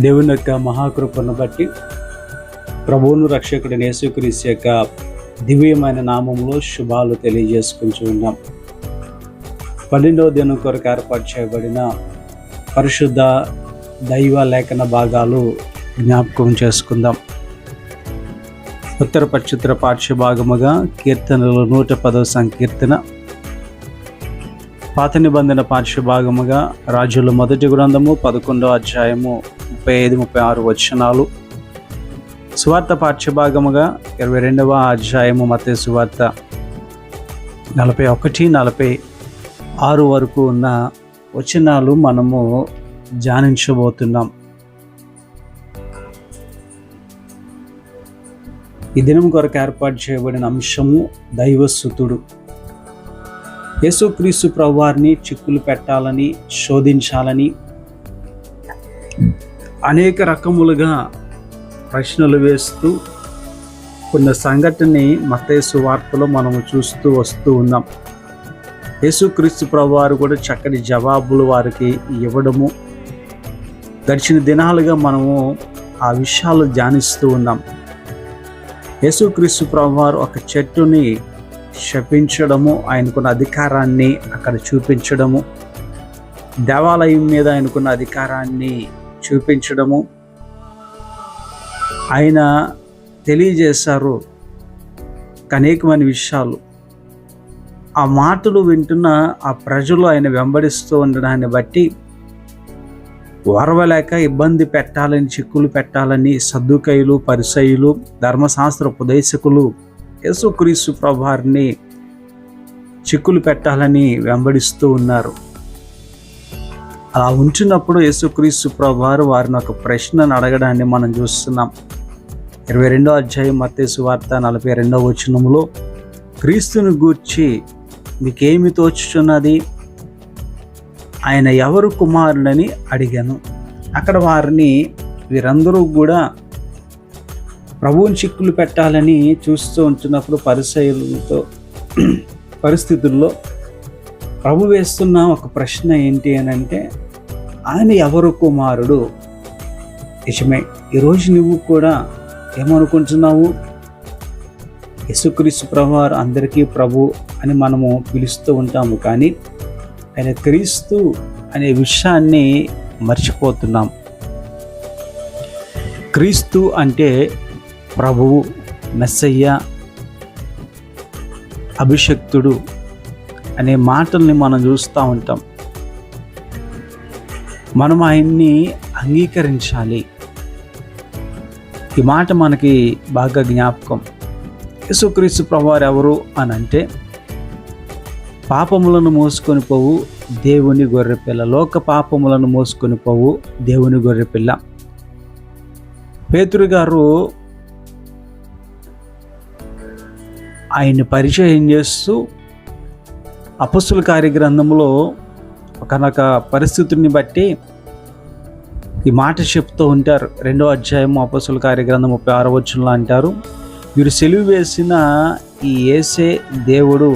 దేవుని యొక్క మహాకృపను బట్టి ప్రభువును రక్షకుడిని యేసుక్రీస్తు యొక్క దివ్యమైన నామంలో శుభాలు తెలియజేసుకుంటూ ఉన్నాం. 12వ దినం కొరకు ఏర్పాటు చేయబడిన పరిశుద్ధ దైవ లేఖన భాగాలు జ్ఞాపకం చేసుకుందాం. ఉత్తర పక్షిత్ర పాఠ్య భాగముగా కీర్తనలు 110వ సంకీర్తన, పాత నిబంధన పాఠ్య భాగముగా రాజుల మొదటి గ్రంథము 11వ అధ్యాయము 35-36 వచనాలు, సువార్త పాఠ్య భాగముగా 22వ అధ్యాయము మత్తయి సువార్త 41-46 వరకు ఉన్న వచనాలు మనము ధ్యానించబోతున్నాం. ఈ దినం కొరకు ఏర్పాటు చేయబడిన అంశము దైవస్తుతుడు. యేసుక్రీస్తు ప్రభువారిని చిక్కులు పెట్టాలని, శోధించాలని అనేక రకములుగా ప్రశ్నలు వేస్తూ కొన్ని సంఘటనని మత్తయి సువార్తలో మనము చూస్తూ వస్తూ ఉన్నాం. యేసుక్రీస్తు ప్రభువారు కూడా చక్కటి జవాబులు వారికి ఇవ్వడము, గడిచిన దినాలుగా మనము ఆ విషయాలు ధ్యానిస్తూ ఉన్నాం. యేసుక్రీస్తు ప్రభువారు ఒక చెట్టుని శపించడము, ఆయనకున్న అధికారాన్ని అక్కడ చూపించడము, దేవాలయం మీద ఆయనకున్న అధికారాన్ని చూపించడము, ఆయన తెలియజేశారు అనేకమైన విషయాలు. ఆ మాటలు వింటున్న ఆ ప్రజలు ఆయన వెంబడిస్తూ ఉండడాన్ని బట్టి ఓర్వలేక ఇబ్బంది పెట్టాలని, చిక్కులు పెట్టాలని సద్దుకయ్యులు, పరిసయ్యులు, ధర్మశాస్త్ర ఉపదేశకులు యేసుక్రీస్తు ప్రభువారిని చిక్కులు పెట్టాలని వెంబడిస్తూ ఉన్నారు. అలా ఉంచినప్పుడు యేసుక్రీస్తు ప్రభువారు వారిని ఒక ప్రశ్నను అడగడాన్ని మనం చూస్తున్నాం. 22వ అధ్యాయం మత్తయి సువార్త 42వ వచనములో, క్రీస్తుని గూర్చి మీకేమి తోచుచున్నది, ఆయన ఎవరు కుమారుడని అడిగాను. అక్కడ వారిని వీరందరూ కూడా ప్రభువుని చిక్కులు పెట్టాలని చూస్తూ ఉంటున్నప్పుడు పరిసయ్యులతో పరిస్థితుల్లో ప్రభు వేస్తున్న ఒక ప్రశ్న ఏంటి అని అంటే, ఆయన ఎవరు కుమారుడు? నిజమే, ఈరోజు నువ్వు కూడా ఏమనుకుంటున్నావు? యేసుక్రీస్తు ప్రభువారు అందరికీ ప్రభు అని మనము పిలుస్తూ ఉంటాము, కానీ ఆయన క్రీస్తు అనే విషయాన్ని మర్చిపోతున్నాం. క్రీస్తు అంటే ప్రభువు, మెస్సయ్య, అభిషక్తుడు అనే మాటల్ని మనం చూస్తూ ఉంటాం. మనం ఆయన్ని అంగీకరించాలి. ఈ మాట మనకి బాగా జ్ఞాపకం. యేసుక్రీస్తు ప్రభువారు ఎవరు అని అంటే, పాపములను మోసుకొని పోవు దేవుని గొర్రెపిల్ల, లోక పాపములను మోసుకొని పోవు దేవుని గొర్రెపిల్ల. పేతురు గారు ఆయన్ని పరిచయం చేస్తూ అపొస్తలుల కార్యగ్రంథంలో ఒకనొక పరిస్థితిని బట్టి ఈ మాట చెప్తూ ఉంటారు. 2వ అధ్యాయము అపొస్తలుల కార్యగ్రంథం 36వ వచనంలో అంటారు, మీరు సిలువ వేసిన ఈ యేసే దేవుడు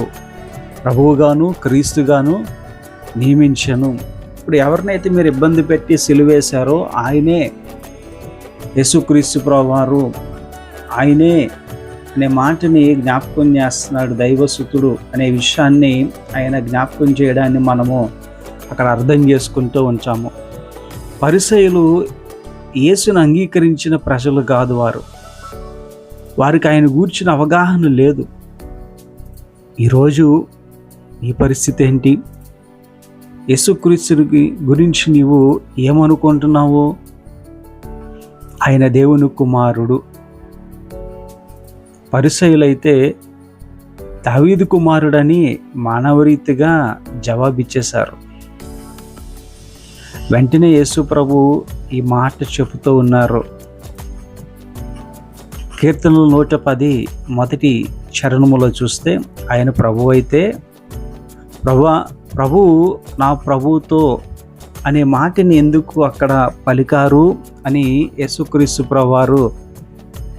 ప్రభువుగాను క్రీస్తుగాను నియమించను. ఇప్పుడు ఎవరినైతే మీరు ఇబ్బంది పెట్టి సిలువ వేశారో ఆయనే యేసుక్రీస్తు ప్రభువారు, ఆయనే అనే మాటని జ్ఞాపకం చేస్తున్నాడు. దైవసుతుడు అనే విషయాన్ని ఆయన జ్ఞాపకం చేయడాన్ని మనము అక్కడ అర్థం చేసుకుంటూ ఉంటాము. పరిసయ్యులు యేసును అంగీకరించిన ప్రజలు కాదు, వారికి ఆయన గూర్చిన అవగాహన లేదు. ఈరోజు ఈ పరిస్థితి ఏంటి? యేసుక్రీస్తు గురించి నీవు ఏమనుకుంటున్నావు? ఆయన దేవుని కుమారుడు. పరిసయ్యులైతే దావీదు కుమారుడని మానవరీతిగా జవాబిచ్చేశారు. వెంటనే యేసు ప్రభు ఈ మాట చెబుతూ ఉన్నారు. కీర్తనలు 110 మొదటి చరణములో చూస్తే, ఆయన ప్రభు అయితే ప్రభువు నా ప్రభువుతో అనే మాటని ఎందుకు అక్కడ పలికారు అని యేసుక్రీస్తు ప్రభువారు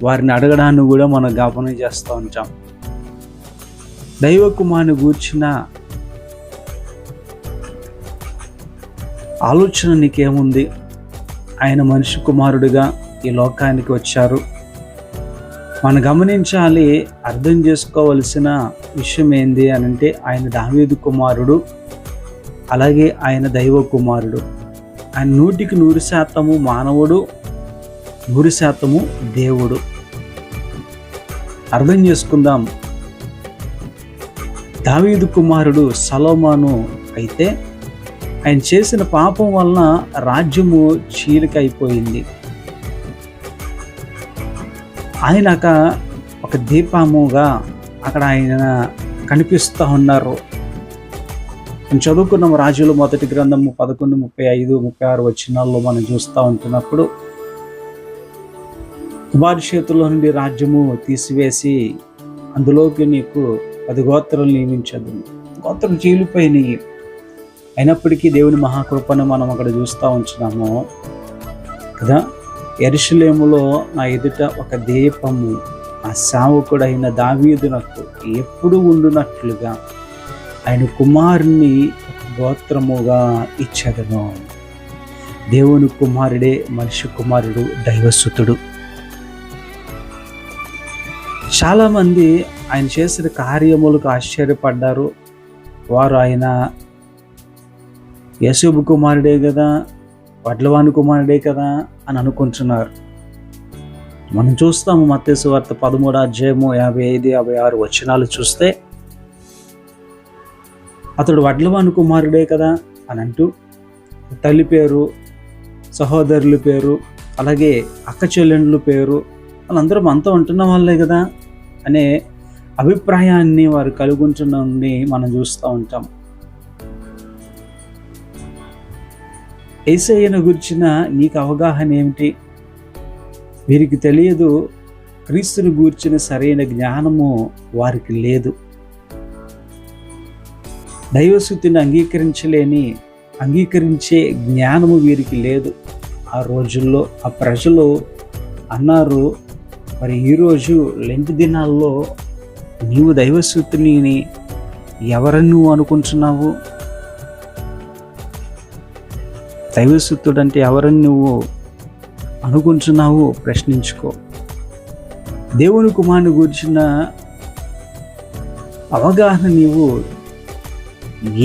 వారిని అడగడాన్ని కూడా మనం జ్ఞాపకం చేస్తూ ఉంటాం. దైవ కుమారుని గూర్చిన ఆలోచన నీకేముంది? ఆయన మనిషి కుమారుడిగా ఈ లోకానికి వచ్చారు. మనం గమనించాలి, అర్థం చేసుకోవలసిన విషయం ఏంది అని అంటే, ఆయన దావీదు కుమారుడు, అలాగే ఆయన దైవ కుమారుడు. ఆయన 100% మానవుడు, 100% దేవుడు. అర్థం చేసుకుందాం. దావీదు కుమారుడు సొలొమోను అయితే ఆయన చేసిన పాపం వలన రాజ్యము చీలికైపోయింది. ఆయన ఒక దీపముగా అక్కడ ఆయన కనిపిస్తూ ఉన్నారు. చదువుకున్నాం రాజుల మొదటి గ్రంథము 11:35-36 వచనాల్లో మనం చూస్తూ ఉంటున్నప్పుడు, కుమారు చేతుల్లో నుండి రాజ్యము తీసివేసి అందులోకి నీకు 10 గోత్రాలు నియమించదు. గోత్రం చీలిపోయినాయి. అయినప్పటికీ దేవుని మహాకృపను మనం అక్కడ చూస్తూ ఉంటున్నాము కదా. యెరూషలేములో నా ఎదుట ఒక దీపము ఆ సేవకుడైన దావీదునకు ఎప్పుడు ఉండునట్లుగా ఆయన కుమారుని ఒక గోత్రముగా ఇచ్చెదను. దేవుని కుమారుడే మనిషి కుమారుడు, దైవసుతుడు. చాలామంది ఆయన చేసిన కార్యములకు ఆశ్చర్యపడ్డారు. వారు ఆయన యేసూబు కుమారుడే కదా, వడ్లవాని కుమారుడే కదా అని అనుకుంటున్నారు. మనం చూస్తాము మత్తయి సువార్త 13:55-56 వచనాలు చూస్తే, అతడు వడ్లవాని కుమారుడే కదా అని అంటూ తల్లి పేరు, సహోదరుల పేరు, అలాగే అక్క చెల్లెండ్ల పేరు, వాళ్ళందరూ మనతో ఉంటున్న వాళ్ళే కదా అనే అభిప్రాయాన్ని వారు కలుగుంటున్నది మనం చూస్తూ ఉంటాం. యేసయ్యను గురించిన నీకు అవగాహన ఏమిటి? వీరికి తెలియదు. క్రీస్తుని గూర్చిన సరైన జ్ఞానము వారికి లేదు. దైవస్తుతిని అంగీకరించే జ్ఞానము వీరికి లేదు. ఆ రోజుల్లో ఆ ప్రజలు అన్నారు, మరి ఈరోజు లెంట్ దినాల్లో నీవు దైవస్తుతిని ఎవరని నువ్వు అనుకుంటున్నావు? దైవస్తుతుడు అంటే ఎవరని నువ్వు అనుకుంటున్నావు? ప్రశ్నించుకో. దేవుని కుమారుని గురించిన అవగాహన నీవు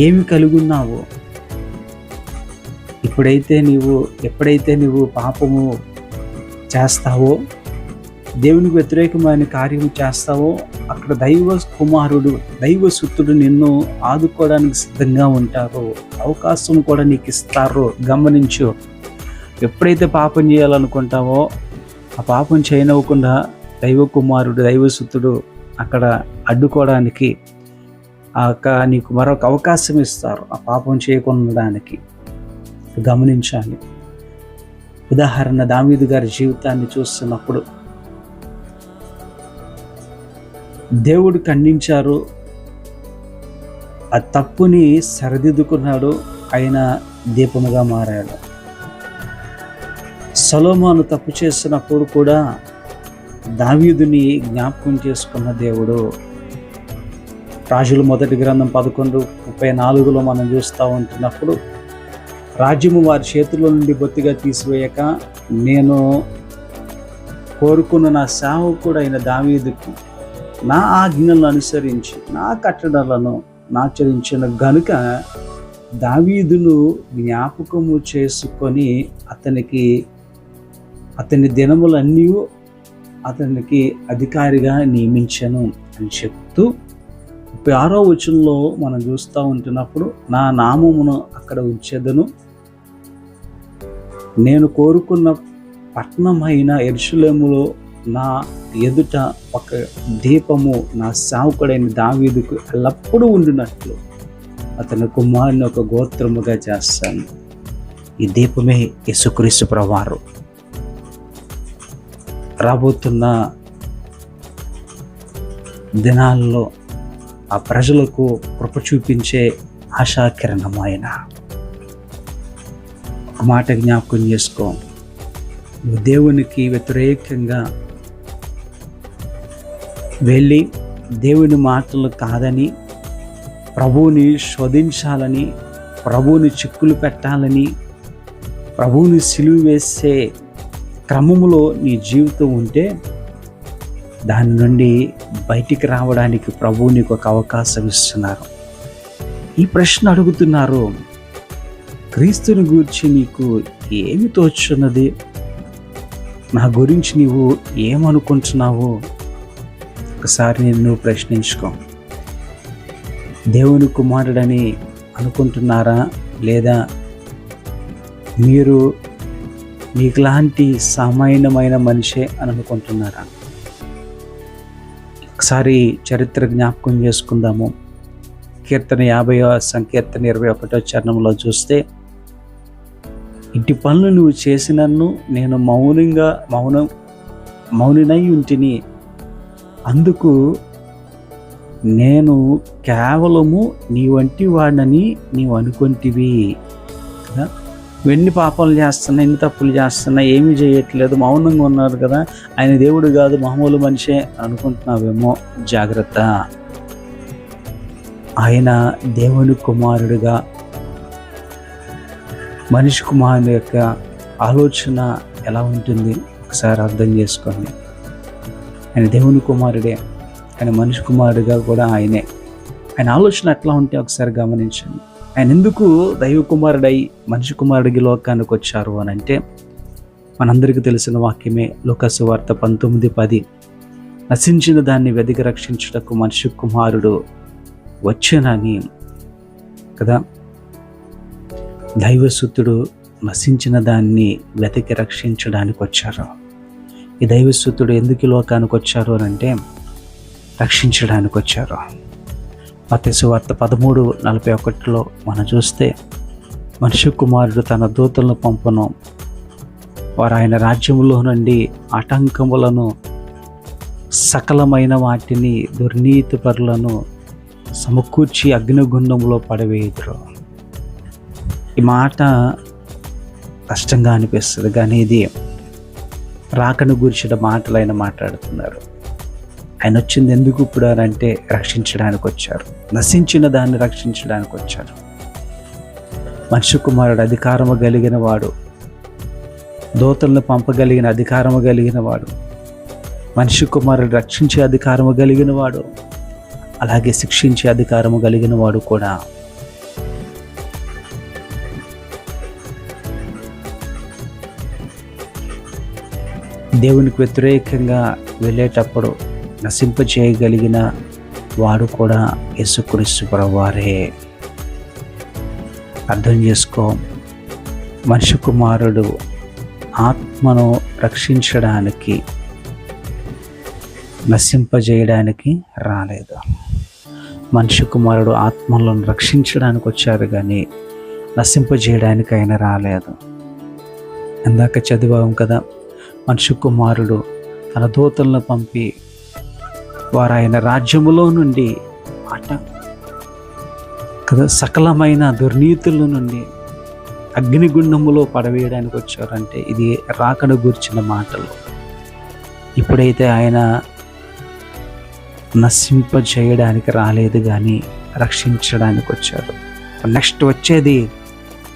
ఏమి కలిగున్నావు? ఎప్పుడైతే నీవు పాపము చేస్తావో, దేవునికి వ్యతిరేకమైన కార్యము చేస్తావో, అక్కడ దైవ కుమారుడు, దైవసుతుడు నిన్ను ఆదుకోవడానికి సిద్ధంగా ఉంటారో, అవకాశం కూడా నీకు ఇస్తారో గమనించు. ఎప్పుడైతే పాపం చేయాలనుకుంటావో ఆ పాపం చేయనివ్వకుండా దైవ కుమారుడు, దైవసుతుడు అక్కడ అడ్డుకోవడానికి నీకు మరొక అవకాశం ఇస్తారు ఆ పాపం చేయకుండడానికి. గమనించాలి. ఉదాహరణ, దావీదు గారి జీవితాన్ని చూస్తున్నప్పుడు దేవుడు ఖండించారు, ఆ తప్పుని సరిదిద్దుకున్నాడు, ఆయన దీపముగా మారాడు. సొలొమోను తప్పు చేసినప్పుడు కూడా దావీదుని జ్ఞాపకం చేసుకున్న దేవుడు. రాజుల మొదటి గ్రంథం 11:34లో మనం చూస్తూ ఉంటున్నప్పుడు, రాజ్యము వారి చేతుల్లో నుండి బొత్తిగా తీసివేయక నేను కోరుకున్న నా సేవకుడు అయిన దావీదుకు నా ఆజ్ఞలను అనుసరించి నా కట్టడలను ఆచరించిన గనుక దావీదును జ్ఞాపకము చేసుకొని అతని దినములన్నీ అతనికి అధికారిగా నియమించను అని చెప్తూ 36వ వచనంలో మనం చూస్తూ ఉంటున్నప్పుడు, నా నామమును అక్కడ ఉంచెదను, నేను కోరుకున్న పట్టణమైన యెరూషలేములో నా ఎదుట ఒక దీపము నా సేవకుడైన దావీదుకు ఎల్లప్పుడూ ఉండినట్లు అతని కుమారుని ఒక గోత్రముగా చేస్తాను. ఈ దీపమే యేసుక్రీస్తు ప్రభువారు. రాబోతున్న దినాల్లో ఆ ప్రజలకు కృప చూపించే ఆశాకిరణం ఆయన. ఒక మాట జ్ఞాపకం చేసుకో, నువ్వు దేవునికి వ్యతిరేకంగా వెళ్ళి దేవుని మాటలు కాదని, ప్రభువుని శోధించాలని, ప్రభువుని చిక్కులు పెట్టాలని ప్రభువుని సిలువ వేసే క్రమంలో నీ జీవితం ఉంటే దాని నుండి బయటికి రావడానికి ప్రభువు నీకు ఒక అవకాశం ఇస్తున్నారు. ఈ ప్రశ్న అడుగుతున్నారు, క్రీస్తుని గురించి నీకు ఏమి తోచున్నది? నా గురించి నీవు ఏమనుకుంటున్నావు? ఒకసారి నువ్వు ప్రశ్నించుకో. దేవుని కుమారుడని అనుకుంటున్నారా, లేదా మీరు మీకులాంటి సామాన్యమైన మనిషే అని అనుకుంటున్నారా? ఒకసారి చరిత్ర జ్ఞాపకం చేసుకుందాము. కీర్తన 50వ సంకీర్తన 21వ చరణంలో చూస్తే, ఇంటి పనులు నువ్వు చేసినను నేను మౌనినై ఉంటిని, అందుకు నేను కేవలము నీ వంటి వాడినని నీవు అనుకుంటివి కదా. ఎన్ని పాపాలు చేస్తున్నా, ఎన్ని తప్పులు చేస్తున్నా, ఏమీ చేయట్లేదు, మౌనంగా ఉన్నారు కదా, ఆయన దేవుడు కాదు మామూలు మనిషే అనుకుంటున్నావేమో. జాగ్రత్త. ఆయన దేవుని కుమారుడిగా, మనిషి కుమారుని యొక్క ఆలోచన ఎలా ఉంటుంది ఒకసారి అర్థం చేసుకోండి. ఆయన దేవుని కుమారుడే, ఆయన మనిషి కుమారుడిగా కూడా ఆయనే. ఆయన ఆలోచన ఎట్లా ఉంటే ఒకసారి గమనించండి. ఆయన ఎందుకు దైవ కుమారుడై మనిషి కుమారుడికి లోకానికి వచ్చారు అని అంటే, మనందరికీ తెలిసిన వాక్యమే. లూకా సువార్త 19:10, నశించిన దాన్ని వెదికి రక్షించుటకు మనిషి కుమారుడు వచ్చానని కదా. దైవసుతుడు నశించిన దాన్ని వెతికి రక్షించడానికి వచ్చారు. ఈ దైవసుతుడు ఎందుకు లోకానికి వచ్చారు అని అంటే, రక్షించడానికి వచ్చారు. మత్తయి సువార్త 13:41 మనం చూస్తే, మనిషి కుమారుడు తన దూతలను పంపను, వారు ఆయన రాజ్యంలో నుండి ఆటంకములను, సకలమైన వాటిని, దుర్నీతి పరులను సమకూర్చి అగ్నిగుండంలో పడవేయుదురు. ఈ మాట కష్టంగా అనిపిస్తుంది, కానీ ఇది రాకను గురించిన మాటలు ఆయన మాట్లాడుతున్నారు. ఆయన వచ్చింది ఎందుకు ఇప్పుడు అంటే, రక్షించడానికి వచ్చారు, నశించిన దాన్ని రక్షించడానికి వచ్చారు. మనిషి కుమారుడు అధికారము కలిగిన వాడు, దూతలను పంపగలిగిన అధికారము కలిగిన వాడు, మనిషి కుమారుడు రక్షించే అధికారము కలిగిన వాడు, అలాగే శిక్షించే అధికారము కలిగిన వాడు కూడా. దేవునికి వ్యతిరేకంగా వెళ్ళేటప్పుడు నశింపచేయగలిగిన వాడు కూడా యేసుక్రీస్తు ప్రభువారే. అర్థం చేసుకో, మనిషి కుమారుడు ఆత్మను రక్షించడానికి, నశింపజేయడానికి రాలేదు. మనిషి కుమారుడు ఆత్మలను రక్షించడానికి వచ్చారు, కానీ నశింపజేయడానికి ఆయన రాలేదు. ఇందాక చదివాం కదా, మనిషి కుమారుడు తన దూతలను పంపి వారు ఆయన రాజ్యములో నుండి కదా సకలమైన దుర్నీతుల నుండి అగ్నిగుండములో పడవేయడానికి వచ్చారంటే, ఇది రాకను గూర్చిన మాటలు. ఇప్పుడైతే ఆయన నశింపజేయడానికి రాలేదు, కానీ రక్షించడానికి వచ్చారు. నెక్స్ట్ వచ్చేది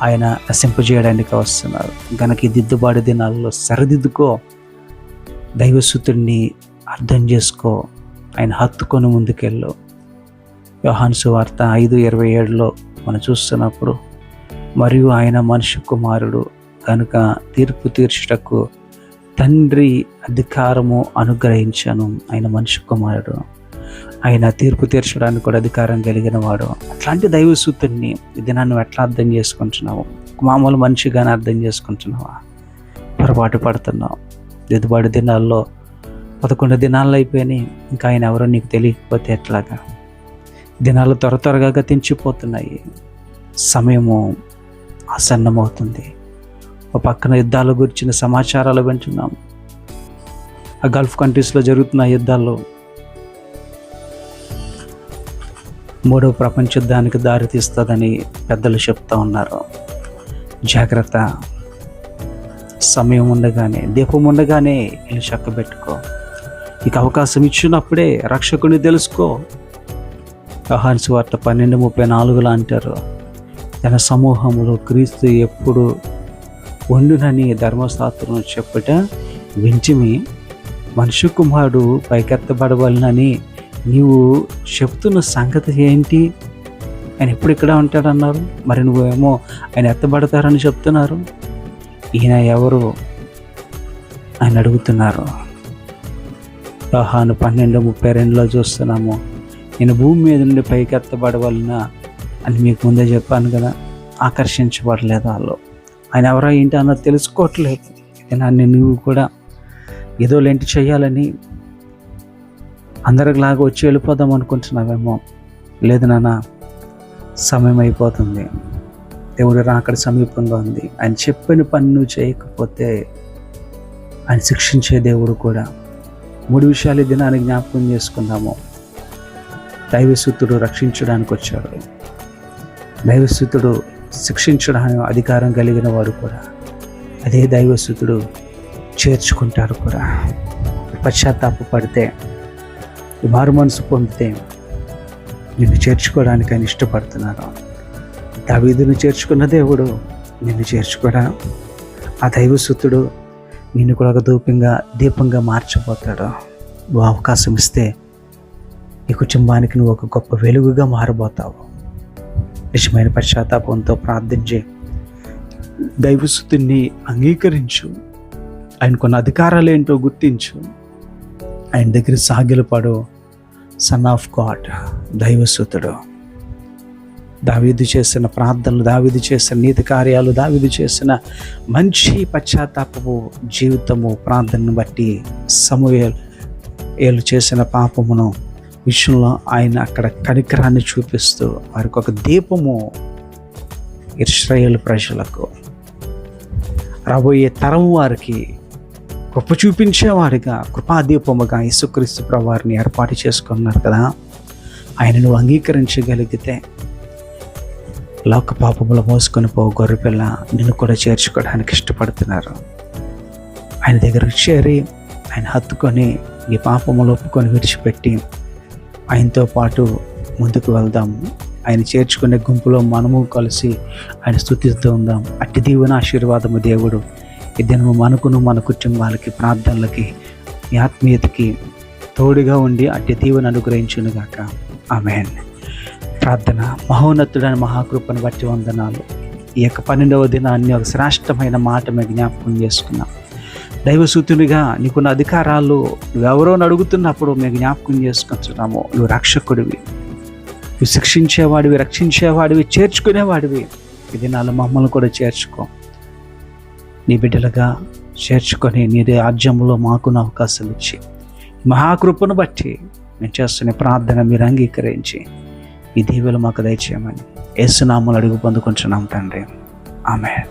ఆయన నశింపజేయడానికి వస్తున్నారు. కనుక ఈ దిద్దుబాటు దినాల్లో సరిదిద్దుకో, దైవసుతుడిని అర్థం చేసుకో, ఆయన హత్తుకొని ముందుకెళ్ళు. యోహాను సువార్త 5:27 మనం చూస్తున్నప్పుడు, మరియు ఆయన మనిషి కుమారుడు కనుక తీర్పు తీర్చుటకు తండ్రి అధికారము అనుగ్రహించాను. ఆయన మనిషి కుమారుడు, ఆయన తీర్పు తీర్చడానికి కూడా అధికారం కలిగిన వాడు. అట్లాంటి దైవసూతుడిని ఈ దినాన్ని ఎట్లా అర్థం చేసుకుంటున్నావు? మామూలు మనిషిగానే అర్థం చేసుకుంటున్నావా? పొరపాటు పడుతున్నావు. దిద్దుబాటు దినాల్లో 11 దినాలు అయిపోయినాయి, ఇంకా ఆయన ఎవరో నీకు తెలియకపోతే ఎట్లాగా? దినాలు త్వరగా గతించిపోతున్నాయి, సమయము ఆసన్నమవుతుంది. ఒక పక్కన యుద్ధాల గురించిన సమాచారాలు వింటున్నాం. ఆ గల్ఫ్ కంట్రీస్లో జరుగుతున్న యుద్ధాల్లో 3వ ప్రపంచ యుద్ధానికి దారితీస్తుందని పెద్దలు చెప్తా ఉన్నారు. జాగ్రత్త. సమయం ఉండగానే, దీపం ఉండగానే ఇల్లు చక్కబెట్టుకో. ఇక అవకాశం ఇచ్చినప్పుడే రక్షకుని తెలుసుకో. యోహాను సువార్త 12:34 అంటారు, జన సమూహంలో క్రీస్తు ఎప్పుడు వండునని ధర్మశాస్త్రం చెప్పుట వింటిమి, మనుష్య కుమారుడు పైకెత్తబడవలనని నీవు చెప్తున్న సంగతి ఏంటి? ఆయన ఎప్పుడు ఇక్కడ ఉంటాడన్నారు, మరి నువ్వేమో ఆయన ఎత్తబడతారని చెప్తున్నారు. ఈయన ఎవరు ఆయన అడుగుతున్నారు. యోహాను 12:32 చూస్తున్నాము, నేను భూమి మీద నుండి పైకి ఎత్తబడవలన అని మీకు ముందే చెప్పాను కదా. ఆకర్షించబడలేదు వాళ్ళు. ఆయన ఎవరో ఏంటి అన్నది తెలుసుకోవట్లేదు. నన్ను నువ్వు కూడా ఏదో లేంటి చేయాలని అందరిలాగా వచ్చి వెళ్ళిపోదాం అనుకుంటున్నావేమో. లేదు నాన్న, సమయం అయిపోతుంది, దేవుడు రాకడ సమీపంగా ఉంది. ఆయన చెప్పిన పని నువ్వు చేయకపోతే ఆయన శిక్షించే దేవుడు కూడా. 3 విషయాలు ఈ దినానికి జ్ఞాపకం చేసుకుందాము. దైవసుతుడు రక్షించడానికి వచ్చాడు, దైవసుతుడు శిక్షించడానికి అధికారం కలిగిన వాడు కూడా. అదే దైవసుతుడు చేర్చుకుంటాడు కూడా. పశ్చాత్తాప పడితే, మారు మనసు పొందితే నిన్ను చేర్చుకోవడానికి ఆయన ఇష్టపడుతున్నారు. దావీదును చేర్చుకున్న దేవుడు నిన్ను చేర్చుకోడా? ఆ దైవసుతుడు నిన్ను కూడా ఒక దీపంగా మార్చిపోతాడు. నువ్వు అవకాశం ఇస్తే ఈ కుటుంబానికి నువ్వు ఒక గొప్ప వెలుగుగా మారబోతావు. నిజమైన పశ్చాత్తాపంతో ప్రార్థించి దైవసుతుడిని అంగీకరించు. ఆయనకున్న అధికారాలు ఏంటో గుర్తించు. ఆయన దగ్గర సాగిలపడు. సన్ ఆఫ్ గాడ్, దైవసుతుడు. దావీదు చేసిన ప్రార్థనలు, దావీదు చేసిన నీతి కార్యాలు, దావీదు చేసిన మంచి పశ్చాత్తాపము జీవితము, ప్రార్థనను బట్టి సమూయేలు చేసిన పాపమును విషయంలో ఆయన అక్కడ కనికరాన్ని చూపిస్తూ వారికి ఒక దీపము, ఇశ్రాయేలు ప్రజలకు, రాబోయే తరం వారికి కృప చూపించేవాడిగా, కృపాదీపముగా యేసుక్రీస్తు ప్రభువారిని ఏర్పాటు చేసుకున్నారు కదా. ఆయనను అంగీకరించగలిగితే లోక పాపములు మోసుకొని గొర్రెపిల్ల నిన్ను కూడా చేర్చుకోవడానికి ఇష్టపడుతున్నారు. ఆయన దగ్గరకు చేరి ఆయన హత్తుకొని ఈ పాపములు ఒప్పుకొని విడిచిపెట్టి ఆయనతో పాటు ముందుకు వెళ్దాం. ఆయన చేర్చుకునే గుంపులో మనము కలిసి ఆయన స్తుతిస్తూ ఉందాం. అట్టి దీవెన ఆశీర్వాదము దేవుడు ఈ దినము మనకును మన కుటుంబాలకి, ప్రార్థనలకి, ఈ ఆత్మీయతకి తోడుగా ఉండి అట్టి దీవెన అనుగ్రహించునుగాక. ఆమేన్. ప్రార్థన. మహోన్నతుడైన మహాకృపను బట్టి వందనాలు. ఈ యొక్క 12వ దినాన్ని ఒక శ్రేష్టమైన మాట మేము జ్ఞాపకం చేసుకున్నాం. దైవసూతునిగా నీకున్న అధికారాలు నువ్వెవరో అడుగుతున్నప్పుడు మేము జ్ఞాపకం చేసుకుంటున్నాము. నువ్వు రక్షకుడివి, నువ్వు శిక్షించేవాడివి, రక్షించేవాడివి, చేర్చుకునేవాడివి. ఈ దినాలు మమ్మల్ని కూడా చేర్చుకో. నీ బిడ్డలుగా చేర్చుకొని నీ రాజ్యంలో మాకున్న అవకాశం ఇచ్చి మహాకృపను బట్టి మేము చేస్తున్న ప్రార్థన మీరు అంగీకరించి ఈ దీవెలు మాకు దయచేయమని యేసు నామములో అడుగు పొందుకుంటున్నాం తండ్రి. ఆమేన్.